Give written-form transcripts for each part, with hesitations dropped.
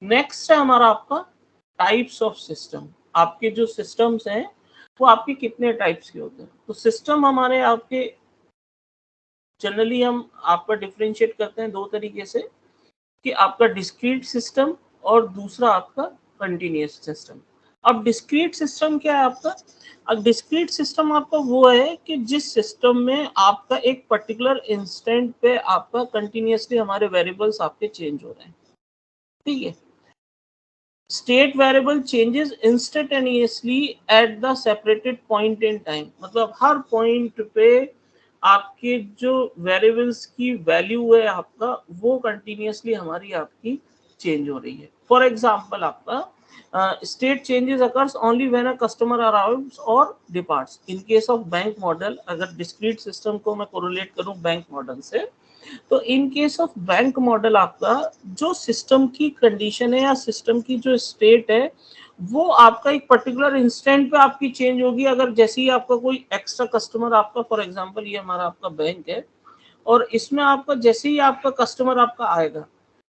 Next है हमारा आपका टाइप्स ऑफ सिस्टम। आपके जो सिस्टम्स हैं वो आपके कितने टाइप्स के होते हैं। तो सिस्टम हमारे आपके जनरली हम आपका डिफरेंशिएट करते हैं दो तरीके से, कि आपका डिस्क्रीट सिस्टम और दूसरा आपका कंटिन्यूअस सिस्टम। अब डिस्क्रीट सिस्टम क्या है आपका? अब डिस्क्रीट सिस्टम आपका वो है कि जिस सिस्टम में आपका एक पर्टिकुलर इंस्टेंट पे आपका कंटिन्यूअसली हमारे वेरिएबल्स आपके चेंज हो रहे हैं, ठीक है। State variable changes instantaneously at the separated point in time, मतलब हर पॉइंट पे आपके जो वेरिएबल्स की वैल्यू है आपका वो कंटिन्यूअसली हमारी आपकी चेंज हो रही है। फॉर एग्जांपल आपका state changes occurs only when a customer arrives और departs. In case of bank model, अगर डिस्क्रीट सिस्टम को मैं कोरिलेट करूं बैंक मॉडल से, तो in case of bank model आपका जो सिस्टम की कंडीशन है या सिस्टम की जो स्टेट है वो आपका एक पर्टिकुलर इंस्टेंट पे आपकी चेंज होगी। अगर जैसे ही आपका कोई एक्स्ट्रा कस्टमर आपका, फॉर एग्जांपल ये हमारा आपका बैंक है और इसमें आपका जैसे ही आपका कस्टमर आपका आएगा,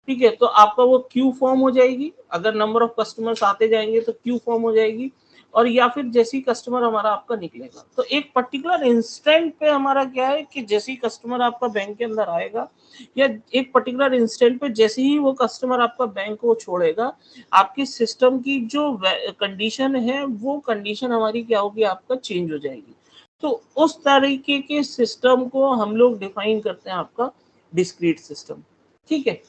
ठीक है, तो आपका वो क्यू फॉर्म हो जाएगी। अगर नंबर ऑफ कस्टमर्स आते जाएंगे तो क्यू फॉर्म हो जाएगी। और या फिर जैसे ही कस्टमर हमारा आपका निकलेगा, तो एक पर्टिकुलर इंस्टेंट पे हमारा क्या है कि जैसे ही कस्टमर आपका बैंक के अंदर आएगा या एक पर्टिकुलर इंस्टेंट पे जैसे ही वो कस्टमर आपका बैंक को छोड़ेगा, आपकी सिस्टम की जो कंडीशन है वो कंडीशन हमारी क्या होगी, आपका चेंज हो जाएगी। तो उस तरीके के सिस्टम को हम लोग डिफाइन करते हैं आपका डिस्क्रीट सिस्टम, ठीक है।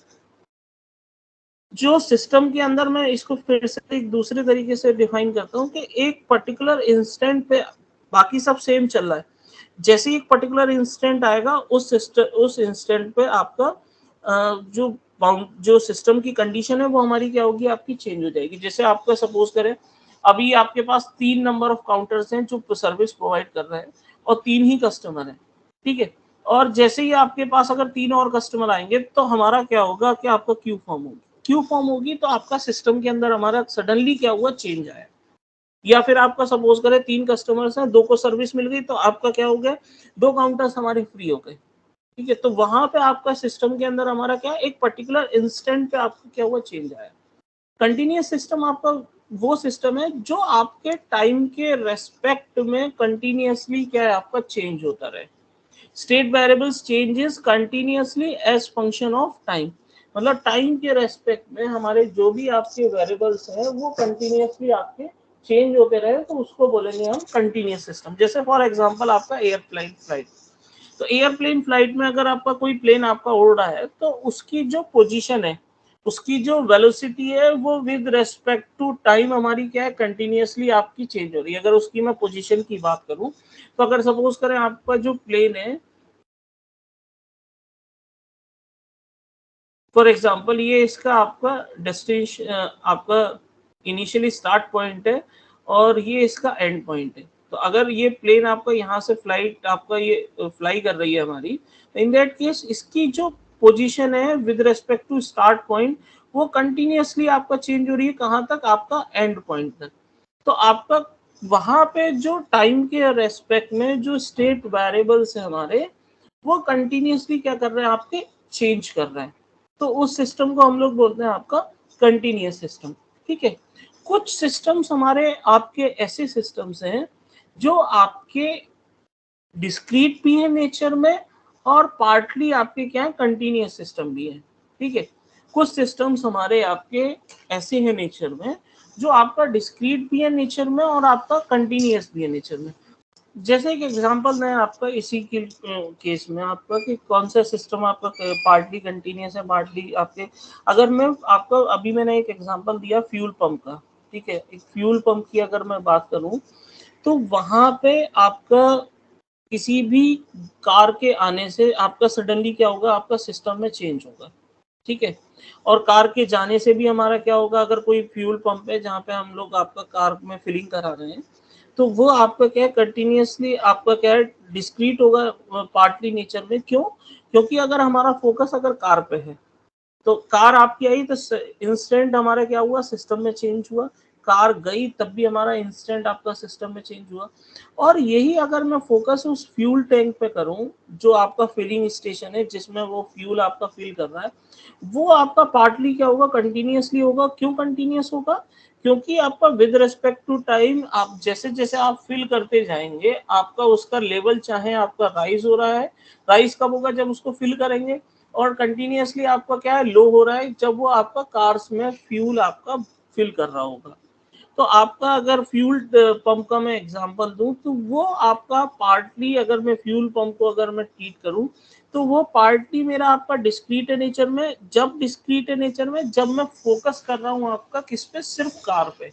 जो सिस्टम के अंदर मैं इसको फिर से एक दूसरे तरीके से डिफाइन करता हूँ कि एक पर्टिकुलर इंस्टेंट पे बाकी सब सेम चल रहा है, जैसे ही एक पर्टिकुलर इंस्टेंट आएगा उस इंस्टेंट पे आपका जो सिस्टम की कंडीशन है वो हमारी क्या होगी, आपकी चेंज हो जाएगी। जैसे आपका सपोज करें अभी आपके पास 3 नंबर ऑफ काउंटर्स हैं जो सर्विस प्रोवाइड कर रहे हैं और 3 ही कस्टमर हैं, ठीक है। और जैसे ही आपके पास अगर 3 और कस्टमर आएंगे तो हमारा क्या होगा कि आपका क्यू फॉर्म होगी। क्यू फॉर्म होगी तो आपका सिस्टम के अंदर हमारा सडनली क्या हुआ, चेंज आया। या फिर आपका सपोज करें 3 कस्टमर्स हैं, 2 को सर्विस मिल गई तो आपका क्या हो गया, 2 काउंटर्स हमारे फ्री हो गए, ठीक है। तो वहां पे आपका सिस्टम के अंदर हमारा क्या, एक पर्टिकुलर इंस्टेंट पे आपका क्या हुआ, चेंज आया। कंटिन्यूअस सिस्टम आपका वो सिस्टम है जो आपके टाइम के रेस्पेक्ट में कंटिन्यूअसली क्या है, आपका चेंज होता रहे। State variables changes continuously as function of time, मतलब टाइम के रेस्पेक्ट में हमारे जो भी आपके वेरिएबल्स हैं वो कंटिन्यूअसली आपके चेंज होते रहे, तो उसको बोलेंगे हम कंटिन्यूअस सिस्टम। जैसे फॉर एग्जांपल आपका एयरप्लेन फ्लाइट, तो एयरप्लेन फ्लाइट में अगर आपका कोई प्लेन आपका उड़ रहा है तो उसकी जो पोजीशन है, उसकी जो वेलोसिटी है वो विद रेस्पेक्ट टू टाइम हमारी क्या है, कंटिन्यूअसली आपकी चेंज हो रही है। अगर उसकी मैं पोजीशन की बात करूं तो अगर सपोज करें आपका जो प्लेन है, फॉर एग्जांपल ये इसका आपका डेस्टिनेशन, आपका इनिशियली स्टार्ट पॉइंट है और ये इसका एंड पॉइंट है। तो अगर ये प्लेन आपका यहाँ से फ्लाइट आपका ये फ्लाई कर रही है हमारी, इन दैट केस इसकी जो पोजीशन है with respect to start point वो कंटिन्यूअसली आपका चेंज हो रही है, कहाँ तक, आपका एंड पॉइंट तक। तो आपका वहां पे जो टाइम के रेस्पेक्ट में जो स्टेट वेरिएबल्स है हमारे वो कंटिन्यूअसली क्या कर रहे हैं, आपके चेंज कर रहे हैं। तो उस सिस्टम को हम लोग बोलते हैं आपका कंटिन्यूअस सिस्टम, ठीक है। कुछ सिस्टम्स हमारे आपके ऐसे सिस्टम्स हैं जो आपके डिस्क्रीट भी है नेचर में और पार्टली आपके क्या है, कंटिन्यूअस सिस्टम भी है, ठीक है। कुछ सिस्टम्स हमारे आपके ऐसे हैं नेचर में जो आपका डिस्क्रीट भी है नेचर में और आपका कंटिन्यूअस भी है नेचर में। जैसे एक एग्जांपल मैं आपका इसी के केस में आपका कि कौन सा सिस्टम आपका पार्टली कंटिन्यूअस है पार्टली आपके, अगर मैं आपका अभी मैंने एक एग्जांपल दिया फ्यूल पंप का, ठीक है। एक फ्यूल पंप की अगर मैं बात करूं तो वहां पे आपका किसी भी कार के आने से आपका सडनली क्या होगा, आपका सिस्टम में चेंज होगा, ठीक है। और कार के जाने से भी हमारा क्या होगा, अगर कोई फ्यूल पंप है जहाँ पे हम लोग आपका कार में फिलिंग करा रहे हैं तो वो आपका क्या है, कंटिन्यूअसली आपका क्या है, डिस्क्रीट होगा पार्टली नेचर में। क्यों? क्योंकि अगर हमारा फोकस अगर कार पे है तो कार आपकी आई तो इंस्टेंट हमारा क्या हुआ, सिस्टम में चेंज हुआ। कार गई तब भी हमारा इंस्टेंट आपका सिस्टम में चेंज हुआ। और यही अगर मैं फोकस उस फ्यूल टैंक पे करूं, जो आपका फिलिंग स्टेशन है जिसमें वो फ्यूल आपका फिल कर रहा है, वो आपका पार्टली क्या होगा, कंटिन्यूअसली होगा। क्यों कंटिन्यूअस होगा? क्योंकि आपका विद रिस्पेक्ट टू टाइम आप जैसे जैसे आप फिल करते जाएंगे, आपका उसका लेवल चाहे आपका राइज हो रहा है। राइज कब होगा? जब उसको फिल करेंगे। और कंटिन्यूअसली आपका क्या है, लो हो रहा है, जब वो आपका कार्स में फ्यूल आपका फिल कर रहा होगा। तो आपका अगर फ्यूल पंप का मैं एग्जांपल दूं, तो वो आपका पार्टली, अगर मैं फ्यूल पंप को अगर मैं ट्रीट करूं, तो वो पार्टली मेरा आपका डिस्क्रीट नेचर में, जब डिस्क्रीट नेचर में जब मैं फोकस कर रहा हूं आपका किस पे, सिर्फ कार पे।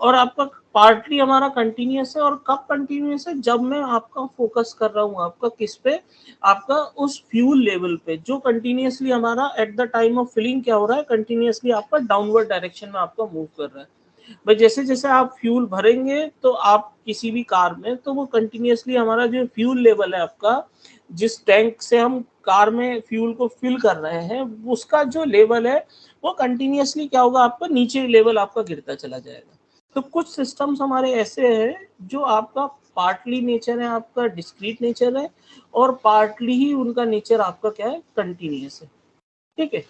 और आपका पार्टली हमारा कंटिन्यूअस है। और कब कंटिन्यूअस है? जब मैं आपका फोकस कर रहा हूँ आपका किस पे, आपका उस फ्यूल लेवल पे, जो कंटिन्यूअसली हमारा at the time of filling क्या हो रहा है, कंटिन्यूअसली आपका डाउनवर्ड डायरेक्शन में आपका मूव कर रहा है। भाई जैसे जैसे आप फ्यूल भरेंगे तो आप किसी भी कार में, तो वो कंटिन्यूअसली हमारा जो फ्यूल लेवल है आपका, जिस टैंक से हम कार में फ्यूल को फिल कर रहे हैं, उसका जो लेवल है वो कंटिन्यूअसली क्या होगा, आपका नीचे लेवल आपका गिरता चला जाएगा। तो कुछ सिस्टम्स हमारे ऐसे हैं जो आपका पार्टली नेचर है, आपका डिस्क्रीट नेचर है, और पार्टली ही उनका नेचर आपका क्या है, कंटिन्यूअस है। ठीक है।